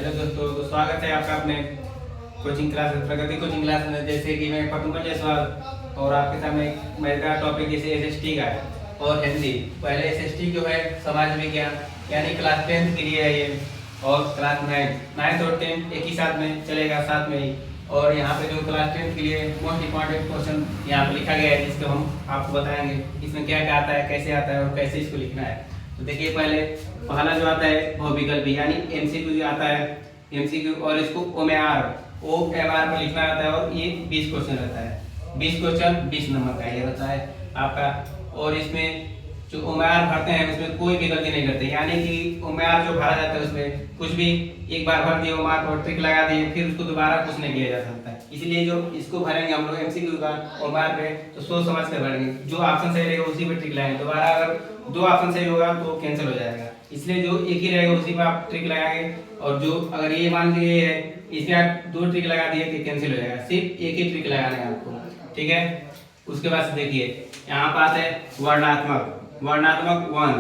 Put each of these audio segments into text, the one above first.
Hello दोस्तों, तो स्वागत है आपका अपने कोचिंग क्लास प्रगति कोचिंग क्लास में। जैसे कि मैं पटुमल जायसवाल और आपके सामने मेरा टॉपिक जैसे एसएसटी का है और हिंदी। पहले एसएसटी जो है समाज विज्ञान यानी क्लास 10th के लिए है ये, और क्लास 9th और 10th एक ही साथ में चलेगा, साथ में ही। और यहाँ पे जो क्लास 10th के लिए मोस्ट इंपॉर्टेंट क्वेश्चन यहाँ पे लिखा गया है, जिसको हम आपको बताएंगे इसमें क्या क्या आता है, कैसे आता है और कैसे इसको लिखना है। तो देखिए, पहला जो आता है बहुविकल्पी यानी एमसीक्यू जो आता है एमसीक्यू, और इसको ओएमआर पर लिखना रहता है। और ये 20 क्वेश्चन रहता है, 20 क्वेश्चन 20 नंबर का ये रहता है आपका। और इसमें जो ओएमआर भरते हैं उसमें कोई भी गलती नहीं करते, यानी कि ओएमआर जो भरा जाता है उसमें कुछ भी एक बार भर दिए ओएमआर पर टिक लगा दिए, फिर उसको दोबारा कुछ नहीं किया जा सकता है। इसलिए जो इसको भरेंगे हम लोग एमसीक्यू का ओएमआर पे, तो सोच समझ कर भरेंगे। जो ऑप्शन सही रहेगा उसी पे टिक लगाएंगे, दोबारा अगर 2 ऑप्शन सही होगा तो कैंसिल हो जाएगा। इसलिए जो एक ही रहेगा उसी पे आप टिक लगाएंगे। और जो अगर ये मान लीजिए ये है, इसमें आप 2 टिक लगा दिए कि कैंसिल हो जाएगा, सिर्फ एक ही टिक लगाना है आपको, ठीक है। उसके बाद देखिए यहाँ पर आता है वर्णात्मक 1।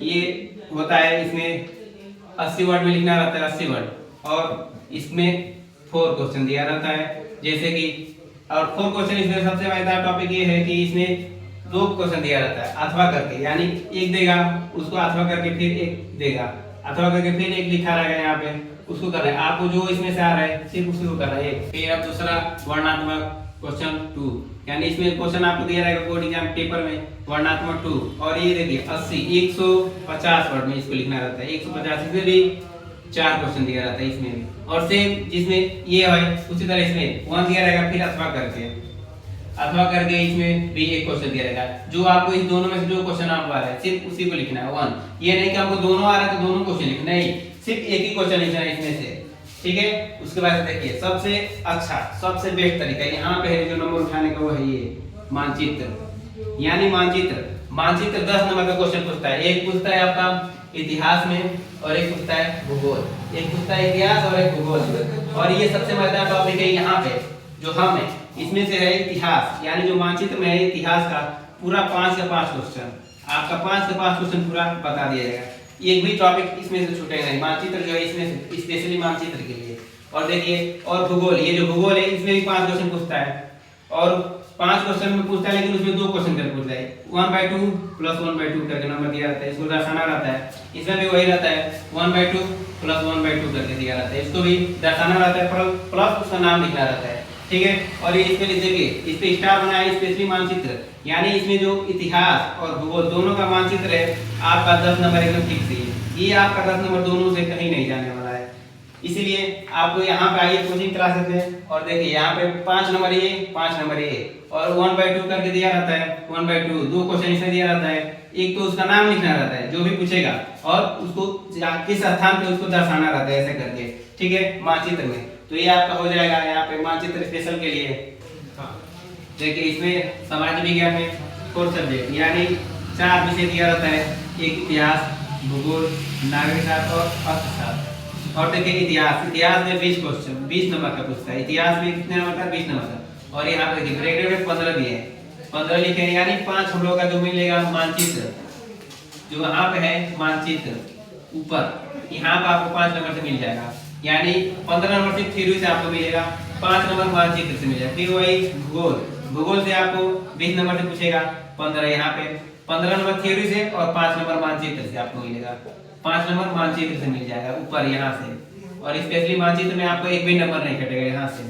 ये होता है, इसमें 80 वर्ड में लिखना रहता है, 80 वर्ड। और इसमें 4 क्वेश्चन दिया रहता है, जैसे कि और 4 क्वेश्चन इसमें सबसे मजेदार टॉपिक ये है कि इसमें 2 क्वेश्चन दिया रहता है अथवा करके, यानी एक देगा उसको अथवा करके फिर एक देगा, अथवा करके फिर एक लिखा रहेगा यहाँ पे, उसको करना है आपको। जो इसमें से आ रहा है सिर्फ उसी को करना है। फिर अब दूसरा वर्णात्मक क्वेश्चन 2, यानी इसमें क्वेश्चन आपको दिया रहेगा बोर्ड एग्जाम पेपर में वर्णात्मक 2। और ये देखिए 150 वर्ड में इसको लिखना रहता है, 150। इसमें भी 4 क्वेश्चन दिया रहता है इसमें भी। और सेम जिसमें ये है उसी तरह इसमें 1 दिया रहेगा, फिर अथवा करके इसमें भी एक क्वेश्चन दिया रहेगा। जो आपको इस दोनों में से जो क्वेश्चन आपको आ रहा है सिर्फ उसी को लिखना है 1। ये नहीं कि आपको दोनों आ रहा है तो दोनों क्वेश्चन लिखना, नहीं, सिर्फ एक ही क्वेश्चन लिखना है इसमें से, ठीक है। उसके बाद देखिए सबसे अच्छा सबसे बेस्ट तरीका यहाँ पे है जो नंबर उठाने का, वो है ये मानचित्र। यानी मानचित्र 10 नंबर का क्वेश्चन पूछता है। एक पूछता है आपका इतिहास में और एक पूछता है भूगोल, एक पूछता है इतिहास और एक भूगोल। और ये सबसे मजेदार टॉपिक है यहाँ पे जो हम है, इसमें से है इतिहास, यानी जो मानचित्र में है इतिहास का पूरा 5 का 5 क्वेश्चन, आपका 5 का 5 क्वेश्चन पूरा बता दिया जाएगा। एक भी टॉपिक इसमें से छूटेगा नहीं। मानचित्र जो है इसमें से स्पेशली मानचित्र के लिए। और देखिए और भूगोल, ये जो भूगोल है इसमें भी 5 क्वेश्चन पूछता है, और 5 क्वेश्चन में पूछता है, लेकिन उसमें 2 क्वेश्चन करके पूछता है। 1/2 प्लस 1/2 करके नंबर दिया रहता है, इसको दर्शाना रहता है। इसमें भी वही रहता है, 1/2 प्लस 1/2 करके दिया रहता है, इसको भी दर्शाना रहता है, प्लस उसका नाम लिखना रहता है, ठीक है। और ये इसमें देखिए इस पे स्टार बनाया है स्पेशली मानचित्र, यानी इसमें जो इतिहास और भूगोल दोनों का मानचित्र है आपका 10 नंबर एकदम ठीक से है। ये आपका 10 नंबर दोनों से कहीं नहीं जाने वाला है। इसीलिए आपको यहाँ पे आइए कोचिंग क्लासेस में, और देखिए यहाँ पे 5 नंबर ये 5 नंबर ये, और 1/2 करके दिया रहता है। 1/2 2 क्वेश्चन इसमें दिया रहता है। एक तो उसका नाम लिखना रहता है जो भी पूछेगा, और उसको किस स्थान पे उसको दर्शाना रहता है ऐसे करके, ठीक है, मानचित्र में। तो ये आपका हो जाएगा यहाँ पे मानचित्र स्पेशल के लिए। देखिए इसमें समाज विज्ञान में 4 सब्जेक्ट यानी 4 विषय दिया रहता है, एक इतिहास, भूगोल, नागरिक शास्त्र और अर्थशास्त्र। और देखिए इतिहास में 20 क्वेश्चन 20 नंबर का पूछता है। इतिहास में कितने नंबर का? 20 नंबर का। और यहाँ पे देखिए ब्रैकेट में 15 दिए हैं, 15 लिखे हैं, यानी 5 हम लोग का जो मिलेगा मानचित्र, जो यहाँ पे है मानचित्र ऊपर, यहाँ पे आपको 5 नंबर से मिल जाएगा। यानी 15 नंबर से थ्योरी से आपको मिलेगा, 5 नंबर मानचित्र से मिलेगा। फिर वही भूगोल से आपको 20 नंबर से पूछेगा, 15 यहाँ पे 15 नंबर थ्योरी से और 5 नंबर मानचित्र से आपको मिलेगा। 5 नंबर मानचित्र से मिल जाएगा ऊपर यहाँ से। और स्पेशली मानचित्र में आपको एक भी नंबर नहीं कटेगा यहाँ से।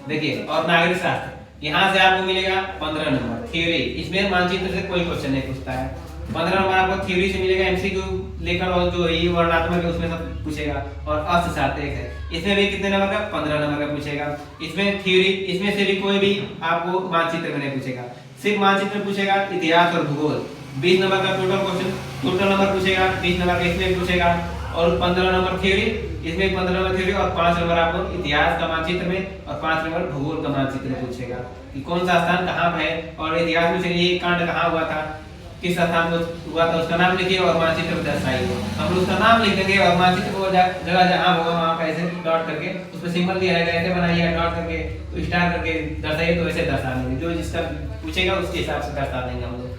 देखिए और नागरिक शास्त्र यहाँ से आपको मिलेगा 15 नंबर थ्योरी, इसमें मानचित्र से कोई क्वेश्चन नहीं पूछता है। 15 नंबर आपको थ्योरी से मिलेगा, एमसीक्यू लेकर, और जो ये वर्णात्मक है उसमें सब पूछेगा। और अर्थशास्त्र एक है, इसमें भी कितने नंबर का? 15 नंबर का पूछेगा। इसमें थ्योरी, इसमें से भी कोई भी आपको मानचित्र में नहीं पूछेगा, सिर्फ मानचित्र पूछेगा। इतिहास और भूगोल 20 नंबर का टोटल नंबर पूछेगा, 20 नंबर का इसमें पूछेगा, और 15 नंबर थ्योरी, इसमें 15 नंबर थ्योरी, और 5 नंबर आपको इतिहास का मानचित्र में, और 5 नंबर भूगोल का मानचित्र में पूछेगा कि कौन सा स्थान कहाँ पे है। और इतिहास में से ये कांड कहाँ हुआ था, किस स्थान पर हुआ था, उसका नाम लिखिए और मानचित्र में दर्शाइए। हम लोग उसका नाम लिख देंगे और मानचित्र को जगह जहाँ होगा वहाँ पे ऐसे डॉट करके उस पर सिंबल दिया रहेगा, ऐसे बनाइए डॉट करके, तो स्टार करके दर्शाइए, तो ऐसे दर्शा देंगे। जो जिसका पूछेगा उसके हिसाब से दर्शा देंगे हम लोग।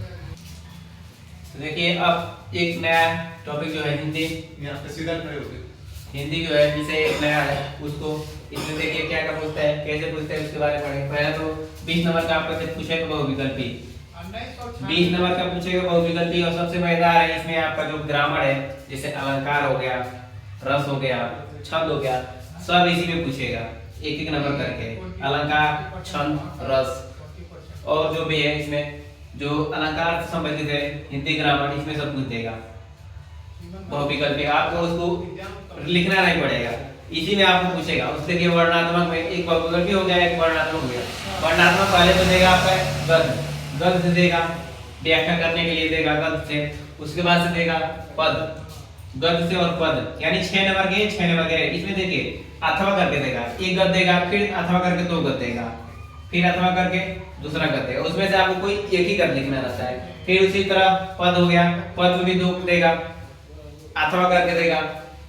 देखिए अब एक नया टॉपिक जो है हिंदी, यहाँ पे सीधा खड़े होके हिंदी जो है जिसे नया है उसको इसमें देखिए क्या क्या पूछता है, कैसे पूछता है उसके बारे में पढ़ेंगे। पहला तो 20 नंबर का आपका जब पूछेगा बहुविकल्पी, 20 नंबर का पूछेगा बहुविकल्पी। और सबसे मजेदार है इसमें आपका जो ग्रामर है, जैसे अलंकार हो गया, रस हो गया, छंद हो गया, सब इसी में पूछेगा एक एक नंबर करके। अलंकार, छंद, रस और जो भी है इसमें जो अलंकार से संबंधित है, हिंदी ग्रामर, इसमें सब पूछ देगा। बहुविकल्पी आपको उसको लिखना नहीं पड़ेगा, इसी में आपको पूछेगा। उससे देखिए वर्णात्मक में एक बहुविकल्पी हो गया, एक वर्णात्मक हो गया। वर्णात्मक पहले तो देगा आपका गद्य, गद्य से देगा व्याख्या करने के लिए देगा गद्य से, उसके बाद से देगा पद, गद्य से और पद, यानी 6 नंबर के 6 नंबर के। इसमें देखिए अथवा करके देगा, एक गद्य देगा, फिर अथवा करके 2 गद्य देगा, फिर अथवा करके दूसरा गद्य देगा। उसमें से आपको कोई एक ही गद्य लिखना रहता है। फिर उसी तरह पद हो गया, पद में भी 2 देगा, अथवा करके देगा,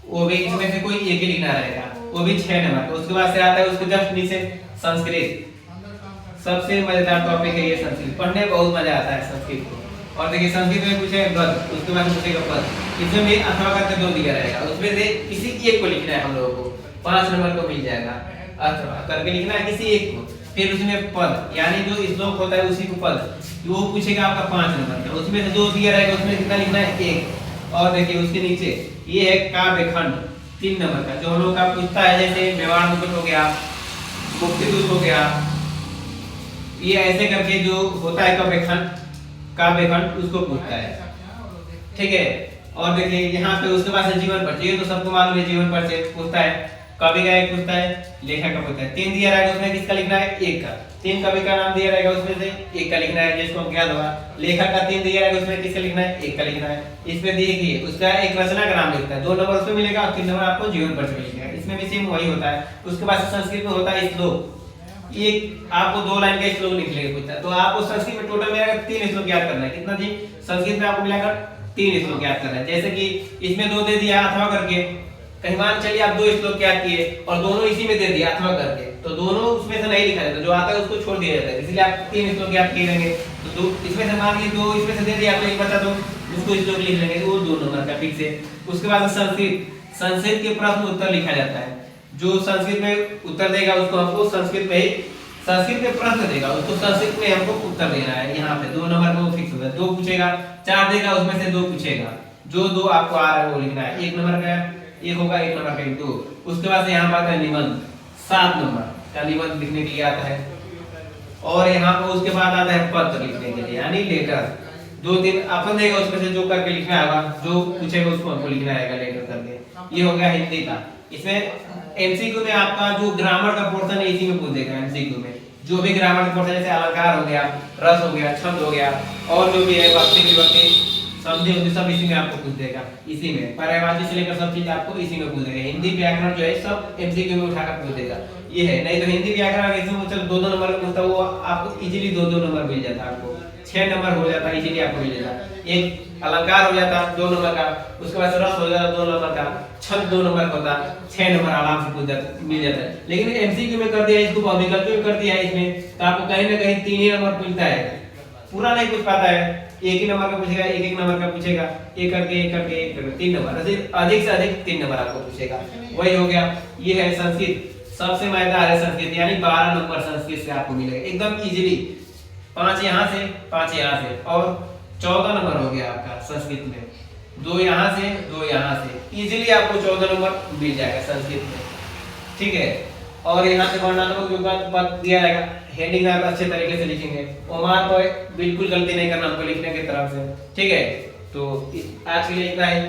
वो भी इसमें से कोई एक ही लिखना रहेगा, वो भी 6 नंबर का। उसके बाद से आता है उसके जस्ट नीचे संस्कृत। सबसे मजेदार टॉपिक है ये संस्कृत, पढ़ने में बहुत मजा आता है संस्कृत को। और देखिए संस्कृत में पूछेगा गद्य, उसके बाद पूछेगा पद, इसमें भी अथवा करके 2 दिया रहेगा, उसमें से किसी एक को लिखना है हम लोगों को, 5 नंबर को मिल जाएगा। अथवा करके लिखना है किसी एक को, फिर उसमें पद यानी जो श्लोक होता है उसी को पद, वो पूछेगा आपका 5 नंबर का, उसमें से 2 दिया रहेगा, उसमें कितना लिखना है 1। और देखिए उसके नीचे ये है काव्य खंड 3 नंबर का, जो हम लोग का पूछता है, जैसे मेवाड़ मुकुट हो गया, मुक्ति दूत हो गया, ये ऐसे करके जो होता है काव्य खंड उसको पूछता है, ठीक है। और देखिए यहाँ पे उसके बाद से जीवन परिचय, ये तो सबको मालूम है, जीवन परिचय पूछता है, कवि का एक पूछता है, लेखक का पूछता है। 3 दिया रहेगा, उसमें किसका लिखना है 1 का, 3 कवि का नाम दिया रहेगा, उसमें से 1 का लिखना है, जिसको हम ज्ञात होगा। लेखक का 3 दिया रहेगा, उसमें किसका लिखना है 1 का लिखना है। इसमें देखिए उसका एक रचना का नाम लिखता है, 2 नंबर उसमें मिलेगा और 3 नंबर आपको जीवन परिचय मिलेगा। इसमें भी सेम वही होता है। उसके बाद संस्कृत में होता है श्लोक, एक आपको 2 लाइन का श्लोक लिख लेगा पूछता है, तो आपको संस्कृत में टोटल मिलेगा 3 श्लोक याद करना है। कितना जी? संस्कृत में आपको मिलेगा 3 श्लोक याद करना है। जैसे कि इसमें 2 दे दिया अथवा करके, कहीं मान चलिए आप 2 श्लोक याद किए और दोनों इसी में दे दिया अथवा करके, तो दोनों उसमें से नहीं लिखा जाता, जो आता है उसको छोड़ दिया जाता है, इसलिए आप 3 श्लोक याद किए रहेंगे। तो 2 इसमें से मान लीजिए 2 इसमें से दे दिया, तो एक बचा, तो उसको श्लोक लिख लेंगे, वो 2 नंबर का फिर से। उसके बाद संस्कृत के प्रश्न उत्तर लिखा जाता है, जो संस्कृत में उत्तर देगा उसको हमको संस्कृत में प्रश्न देगा, उसको संस्कृत में हमको उत्तर देना है। यहाँ पे 2 नंबर में वो फिक्स होगा, 2 पूछेगा, 4 देगा, उसमें से 2 पूछेगा, जो 2 आपको आ रहा है वो लिखना है। 1 नंबर का 1 होगा, 1 नंबर का 2। उसके बाद से यहाँ पर आता है निबंध, 7 नंबर का निबंध लिखने के लिए आता है। और यहाँ पर उसके बाद आता है पत्र लिखने के लिए, यानी लेटर। 2-3 अपन देगा, उसमें से जो करके लिखना होगा, जो पूछेगा उसको हमको लिखना रहेगा लेटर करके। ये हो गया हिंदी का। इसमें एमसीक्यू में आपका जो ग्रामर का पोर्शन है इसी में पूछ देगा। एमसीक्यू में जो भी ग्रामर का पोर्शन, जैसे अलंकार हो गया, रस हो गया, छंद हो गया, और जो भी है वक्ति विभक्ति संधि होती सब इसी में आपको पूछ देगा। इसी में पर्यायवाची से लेकर सब चीज आपको इसी में पूछ देगा। हिंदी व्याकरण जो है सब एमसीक्यू में उठाकर पूछ देगा। ये है, नहीं तो हिंदी व्याकरण अगर इसमें चलो 2-2 नंबर का पूछता, वो आपको इजीली 2-2 नंबर मिल जाता, आपको 6 नंबर हो जाता, इजीली आपको मिल जाता। एक अलंकार हो जाता 2 नंबर का, उसके बाद रस हो जाता 2 नंबर का, छंद 2 नंबर का होता, 6 नंबर आराम से पूछ जाता, मिल जाता है। लेकिन एमसीक्यू में कर दिया, इसको बहुविकल्पी में कर दिया है इसमें, तो आपको कहीं ना कहीं 3 ही नंबर पूछता है, पूरा नहीं पूछ पाता है। एक ही नंबर का पूछेगा, एक नंबर का पूछेगा, एक करके 3 नंबर, अधिक से अधिक 3 नंबर आपको पूछेगा। वही हो गया। ये है संस्कृत, सबसे मजेदार है संस्कृत, यानी 12 नंबर संस्कृत से आपको मिलेगा एकदम इजीली। 5 यहाँ से, 5 यहाँ से, और 14 नंबर हो गया आपका संस्कृत में। 2 यहाँ से, 2 यहाँ से, इजीली आपको 14 नंबर मिल जाएगा संस्कृत में, ठीक है। और यहाँ से वर्णात्मक जो बात दिया जाएगा, हेडिंग आप अच्छे तरीके से लिखेंगे, वहाँ तो बिल्कुल गलती नहीं करना हमको लिखने की तरफ से, ठीक है। तो आज के लिए इतना ही।